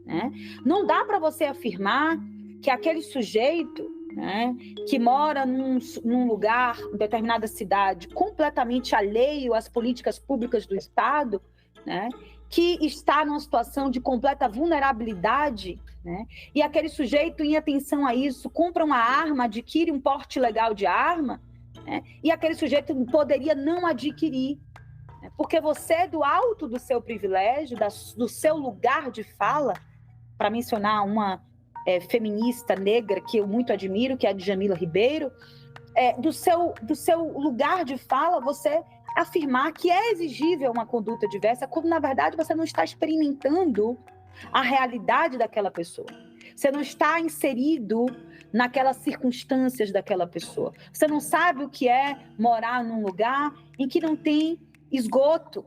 [SPEAKER 2] né? Não dá para você afirmar que aquele sujeito, né, que mora num lugar, em determinada cidade, completamente alheio às políticas públicas do Estado, né, que está numa situação de completa vulnerabilidade, né, e aquele sujeito, em atenção a isso, compra uma arma, adquire um porte legal de arma, né, e aquele sujeito poderia não adquirir, né, porque você, do alto do seu privilégio, do seu lugar de fala, para mencionar uma feminista negra que eu muito admiro, que é a Djamila Ribeiro, do seu lugar de fala, você afirmar que é exigível uma conduta diversa, quando, na verdade, você não está experimentando a realidade daquela pessoa. Você não está inserido naquelas circunstâncias daquela pessoa. Você não sabe o que é morar num lugar em que não tem esgoto,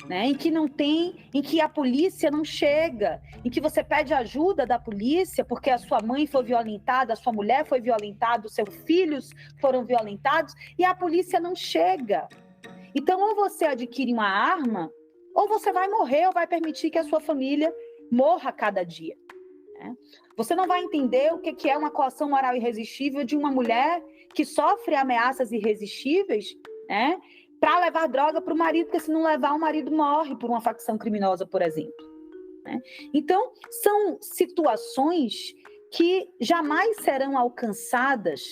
[SPEAKER 2] né? Em que a polícia não chega, em que você pede ajuda da polícia porque a sua mãe foi violentada, a sua mulher foi violentada, os seus filhos foram violentados e a polícia não chega. Então, ou você adquire uma arma, ou você vai morrer, ou vai permitir que a sua família morra a cada dia, né? Você não vai entender o que é uma coação moral irresistível de uma mulher que sofre ameaças irresistíveis, né, para levar droga para o marido, porque se não levar, o marido morre por uma facção criminosa, por exemplo, né? Então, são situações que jamais serão alcançadas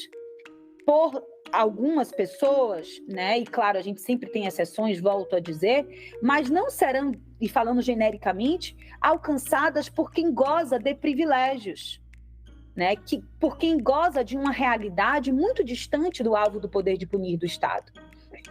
[SPEAKER 2] por algumas pessoas, né? E claro, a gente sempre tem exceções, volto a dizer, mas não serão, e falando genericamente, alcançadas por quem goza de privilégios, né? Por quem goza de uma realidade muito distante do alvo do poder de punir do Estado.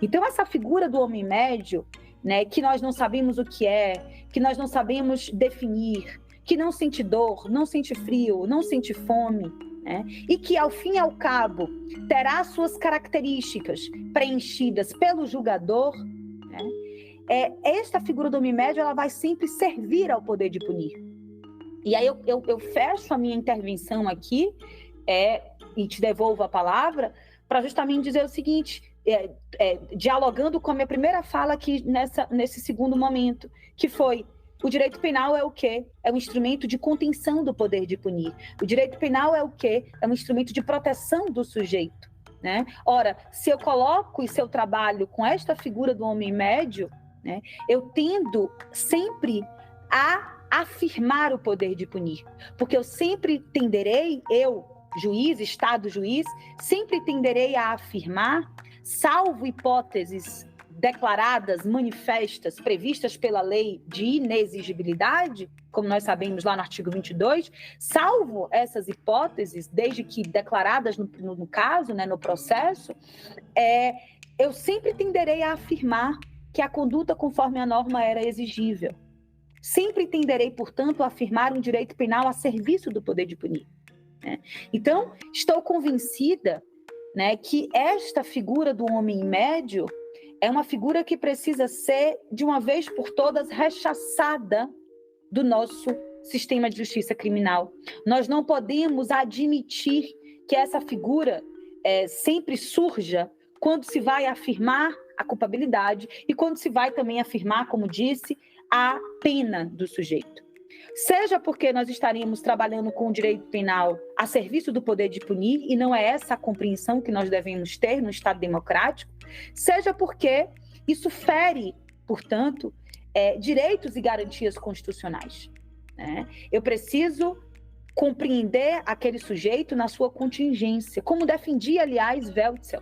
[SPEAKER 2] Então, essa figura do homem médio, né, que nós não sabemos o que é, que nós não sabemos definir, que não sente dor, não sente frio, não sente fome, né, e que, ao fim e ao cabo, terá suas características preenchidas pelo julgador, né, esta figura do homem médio, ela vai sempre servir ao poder de punir. E aí eu fecho a minha intervenção aqui e te devolvo a palavra para justamente dizer o seguinte, dialogando com a minha primeira fala aqui nesse segundo momento, que foi: o direito penal é o quê? É um instrumento de contenção do poder de punir. O direito penal é o quê? É um instrumento de proteção do sujeito, né? Ora, se eu coloco e se eu trabalho com esta figura do homem médio, né, eu tendo sempre a afirmar o poder de punir, porque eu sempre tenderei, juiz, Estado juiz, sempre tenderei a afirmar salvo hipóteses declaradas, manifestas, previstas pela lei de inexigibilidade, como nós sabemos lá no artigo 22, salvo essas hipóteses, desde que declaradas no caso, né, no processo, eu sempre tenderei a afirmar que a conduta conforme a norma era exigível. Sempre tenderei, portanto, a afirmar um direito penal a serviço do poder de punir, né? Então, estou convencida, né, que esta figura do homem médio é uma figura que precisa ser, de uma vez por todas, rechaçada do nosso sistema de justiça criminal. Nós não podemos admitir que essa figura sempre surja quando se vai afirmar a culpabilidade e quando se vai também afirmar, como disse, a pena do sujeito. Seja porque nós estaríamos trabalhando com o direito penal a serviço do poder de punir, e não é essa a compreensão que nós devemos ter no Estado democrático, seja porque isso fere, portanto, direitos e garantias constitucionais, né? Eu preciso compreender aquele sujeito na sua contingência, como defendia, aliás, Weltzel.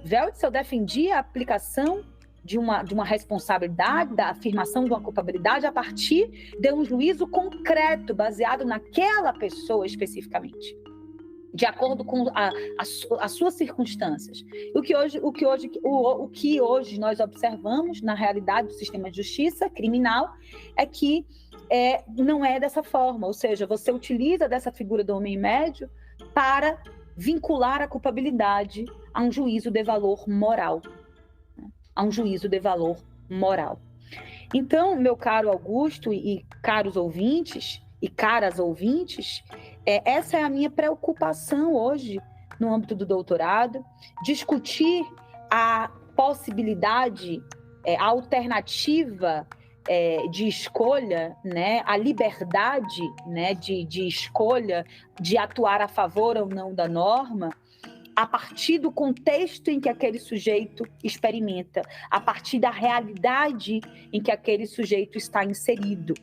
[SPEAKER 2] Weltzel defendia a aplicação de uma responsabilidade, da afirmação de uma culpabilidade a partir de um juízo concreto, baseado naquela pessoa especificamente, de acordo com as suas circunstâncias. O que hoje nós observamos na realidade do sistema de justiça criminal é que não é dessa forma, ou seja, você utiliza dessa figura do homem médio para vincular a culpabilidade a um juízo de valor moral. A um juízo de valor moral. Então, meu caro Augusto e caros ouvintes e caras ouvintes, essa é a minha preocupação hoje no âmbito do doutorado, discutir a possibilidade, a alternativa de escolha, né, a liberdade, né, de escolha de atuar a favor ou não da norma, a partir do contexto em que aquele sujeito experimenta, a partir da realidade em que aquele sujeito está inserido.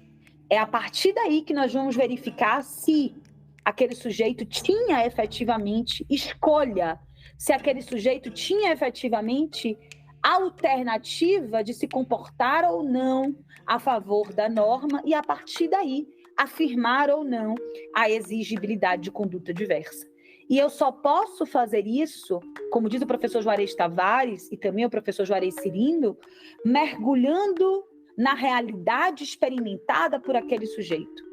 [SPEAKER 2] É a partir daí que nós vamos verificar se aquele sujeito tinha efetivamente escolha, se aquele sujeito tinha efetivamente alternativa de se comportar ou não a favor da norma e, a partir daí, afirmar ou não a exigibilidade de conduta diversa. E eu só posso fazer isso, como diz o professor Juarez Tavares e também o professor Juarez Cirindo, mergulhando na realidade experimentada por aquele sujeito.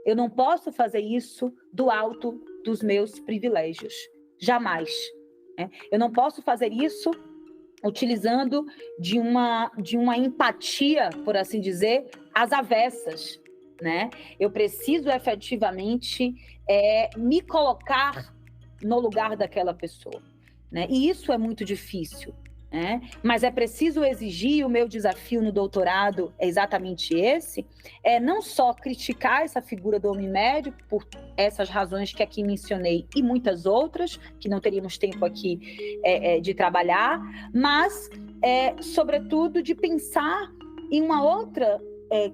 [SPEAKER 2] Eu não posso fazer isso do alto dos meus privilégios, jamais. Eu não posso fazer isso utilizando de uma empatia, por assim dizer, às avessas, né? Eu preciso efetivamente me colocar no lugar daquela pessoa, né? E isso é muito difícil, né? Mas é preciso exigir, o meu desafio no doutorado é exatamente esse, não só criticar essa figura do homem médio, por essas razões que aqui mencionei e muitas outras, que não teríamos tempo aqui de trabalhar, mas, sobretudo, de pensar em uma outra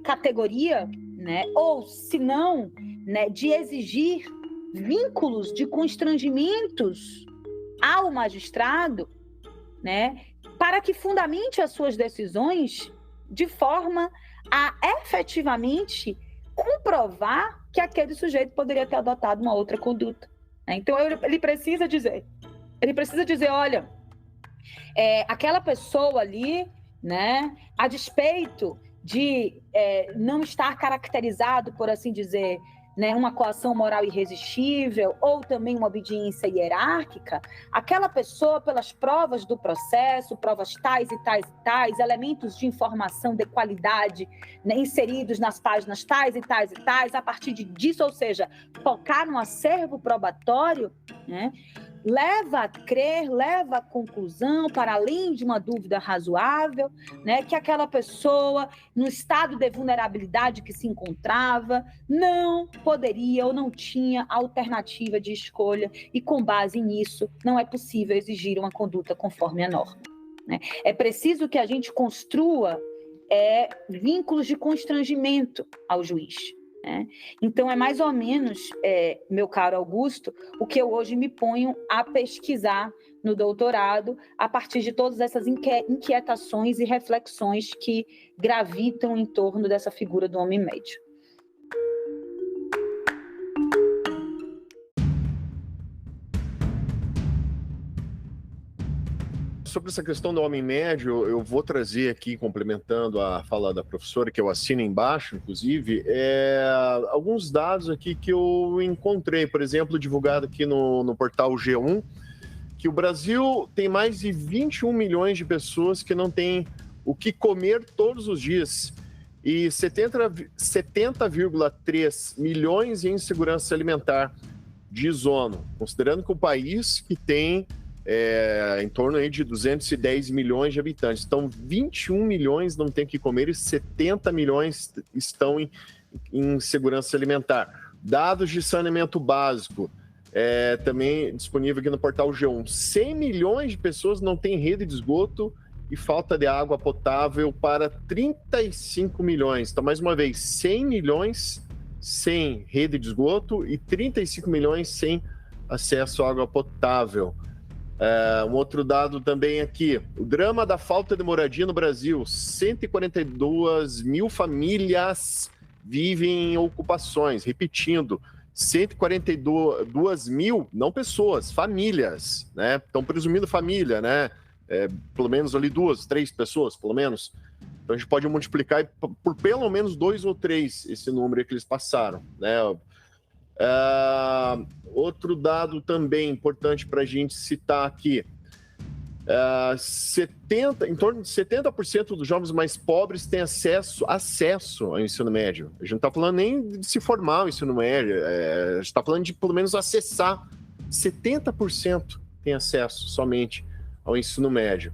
[SPEAKER 2] categoria, né? Ou, se não, né, de exigir vínculos de constrangimentos ao magistrado, né, para que fundamente as suas decisões de forma a efetivamente comprovar que aquele sujeito poderia ter adotado uma outra conduta, né? Então, ele precisa dizer, olha, aquela pessoa ali, né, a despeito de não estar caracterizado, por assim dizer, né, uma coação moral irresistível ou também uma obediência hierárquica, aquela pessoa, pelas provas do processo, provas tais e tais e tais, elementos de informação de qualidade, né, inseridos nas páginas tais e tais e tais, a partir disso, ou seja, focar no acervo probatório, né, leva a crer, leva à conclusão, para além de uma dúvida razoável, né, que aquela pessoa, no estado de vulnerabilidade que se encontrava, não poderia ou não tinha alternativa de escolha, e com base nisso não é possível exigir uma conduta conforme a norma, né? É preciso que a gente construa vínculos de constrangimento ao juiz, né? Então, é mais ou menos, meu caro Augusto, o que eu hoje me ponho a pesquisar no doutorado, a partir de todas essas inquietações e reflexões que gravitam em torno dessa figura do homem médio.
[SPEAKER 1] Sobre essa questão do homem médio, eu vou trazer aqui, complementando a fala da professora, que eu assino embaixo, inclusive, alguns dados aqui que eu encontrei, por exemplo, divulgado aqui no portal G1, que o Brasil tem mais de 21 milhões de pessoas que não têm o que comer todos os dias e 70,3 milhões em insegurança alimentar, diz ONU, considerando que o país que tem em torno aí de 210 milhões de habitantes. Então, 21 milhões não têm o que comer e 70 milhões estão em insegurança alimentar. Dados de saneamento básico, também disponível aqui no portal G1. 100 milhões de pessoas não têm rede de esgoto e falta de água potável para 35 milhões. Então, mais uma vez, 100 milhões sem rede de esgoto e 35 milhões sem acesso à água potável. Um outro dado também aqui, o drama da falta de moradia no Brasil, 142 mil famílias vivem em ocupações, repetindo, 142 mil, não pessoas, famílias, né? Estão presumindo família, né? Pelo menos ali 2, 3 pessoas, pelo menos. Então a gente pode multiplicar por pelo menos 2 ou 3 esse número que eles passaram, né? Outro dado também importante para a gente citar aqui, em torno de 70% dos jovens mais pobres têm acesso ao ensino médio. A gente não está falando nem de se formar ao ensino médio, a gente está falando de pelo menos acessar. 70% têm acesso somente ao ensino médio.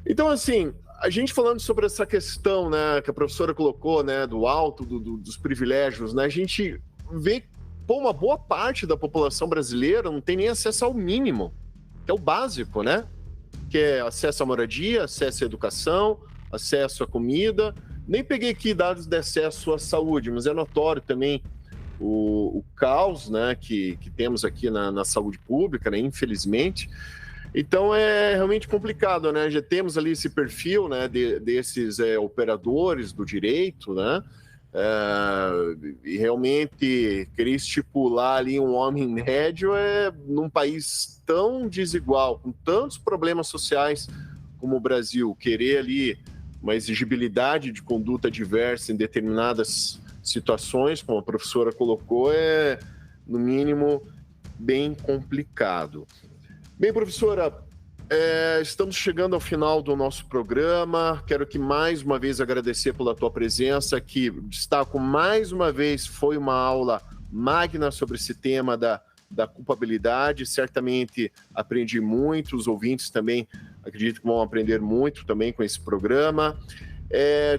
[SPEAKER 1] Então, assim, a gente falando sobre essa questão, né, que a professora colocou, né, do alto dos privilégios, né, a gente vê que uma boa parte da população brasileira não tem nem acesso ao mínimo, que é o básico, né? Que é acesso à moradia, acesso à educação, acesso à comida. Nem peguei aqui dados de acesso à saúde, mas é notório também o caos, né, que temos aqui na saúde pública, né, infelizmente. Então é realmente complicado, né? Já temos ali esse perfil, né, desses operadores do direito, né? E realmente querer estipular ali um homem médio num país tão desigual, com tantos problemas sociais como o Brasil, querer ali uma exigibilidade de conduta diversa em determinadas situações, como a professora colocou, no mínimo bem complicado. Bem, professora, estamos chegando ao final do nosso programa. Quero que mais uma vez agradecer pela tua presença, que destaco mais uma vez, foi uma aula magna sobre esse tema da culpabilidade. Certamente aprendi muito, os ouvintes também acredito que vão aprender muito também com esse programa.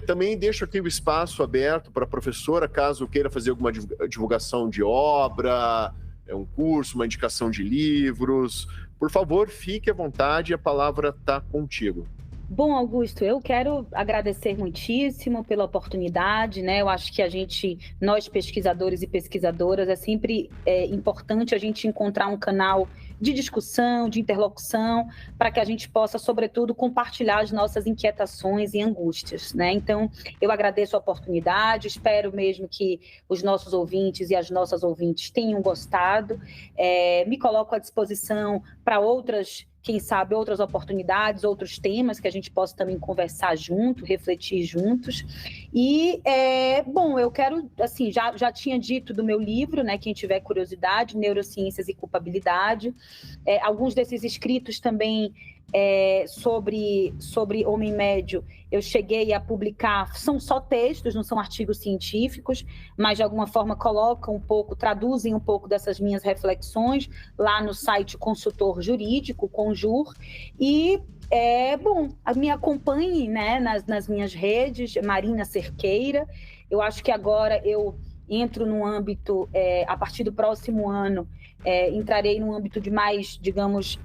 [SPEAKER 1] Também deixo aqui o espaço aberto para a professora, caso queira fazer alguma divulgação de obra, um curso, uma indicação de livros. Por favor, fique à vontade, a palavra está contigo.
[SPEAKER 2] Bom, Augusto, eu quero agradecer muitíssimo pela oportunidade, né? Eu acho que nós pesquisadores e pesquisadoras, é sempre importante a gente encontrar um canal de discussão, de interlocução, para que a gente possa, sobretudo, compartilhar as nossas inquietações e angústias, né? Então, eu agradeço a oportunidade, espero mesmo que os nossos ouvintes e as nossas ouvintes tenham gostado. Me coloco à disposição para quem sabe, outras oportunidades, outros temas que a gente possa também conversar junto, refletir juntos. E, bom, eu quero, assim, já tinha dito do meu livro, né, quem tiver curiosidade, Neurociências e Culpabilidade. Alguns desses escritos também sobre homem médio, eu cheguei a publicar, são só textos, não são artigos científicos, mas de alguma forma colocam um pouco, traduzem um pouco dessas minhas reflexões lá no site Consultor Jurídico, Conjur, e bom, me acompanhe, né, nas minhas redes, Marina Cerqueira. Eu acho que agora eu entro no âmbito, a partir do próximo ano, entrarei num âmbito de mais, digamos,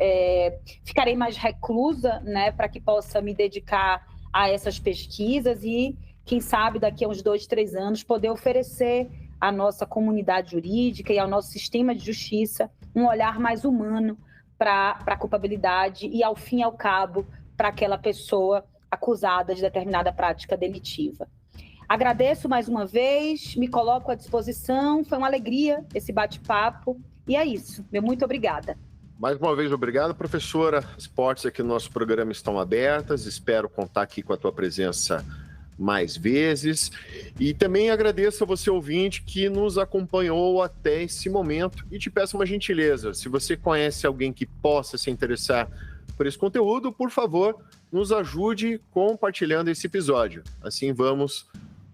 [SPEAKER 2] ficarei mais reclusa, né, para que possa me dedicar a essas pesquisas e, quem sabe, daqui a uns 2, 3 anos, poder oferecer à nossa comunidade jurídica e ao nosso sistema de justiça um olhar mais humano para a culpabilidade e, ao fim e ao cabo, para aquela pessoa acusada de determinada prática delitiva. Agradeço mais uma vez, me coloco à disposição, foi uma alegria esse bate-papo, e é isso. Meu muito obrigada.
[SPEAKER 1] Mais uma vez, obrigado, professora. As portas aqui no nosso programa estão abertas, espero contar aqui com a tua presença mais vezes. E também agradeço a você, ouvinte, que nos acompanhou até esse momento e te peço uma gentileza. Se você conhece alguém que possa se interessar por esse conteúdo, por favor, nos ajude compartilhando esse episódio. Assim vamos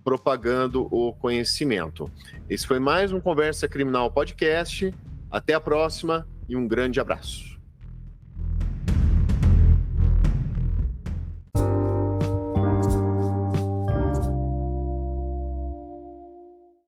[SPEAKER 1] propagando o conhecimento. Esse foi mais um Conversa Criminal Podcast. Até a próxima e um grande abraço.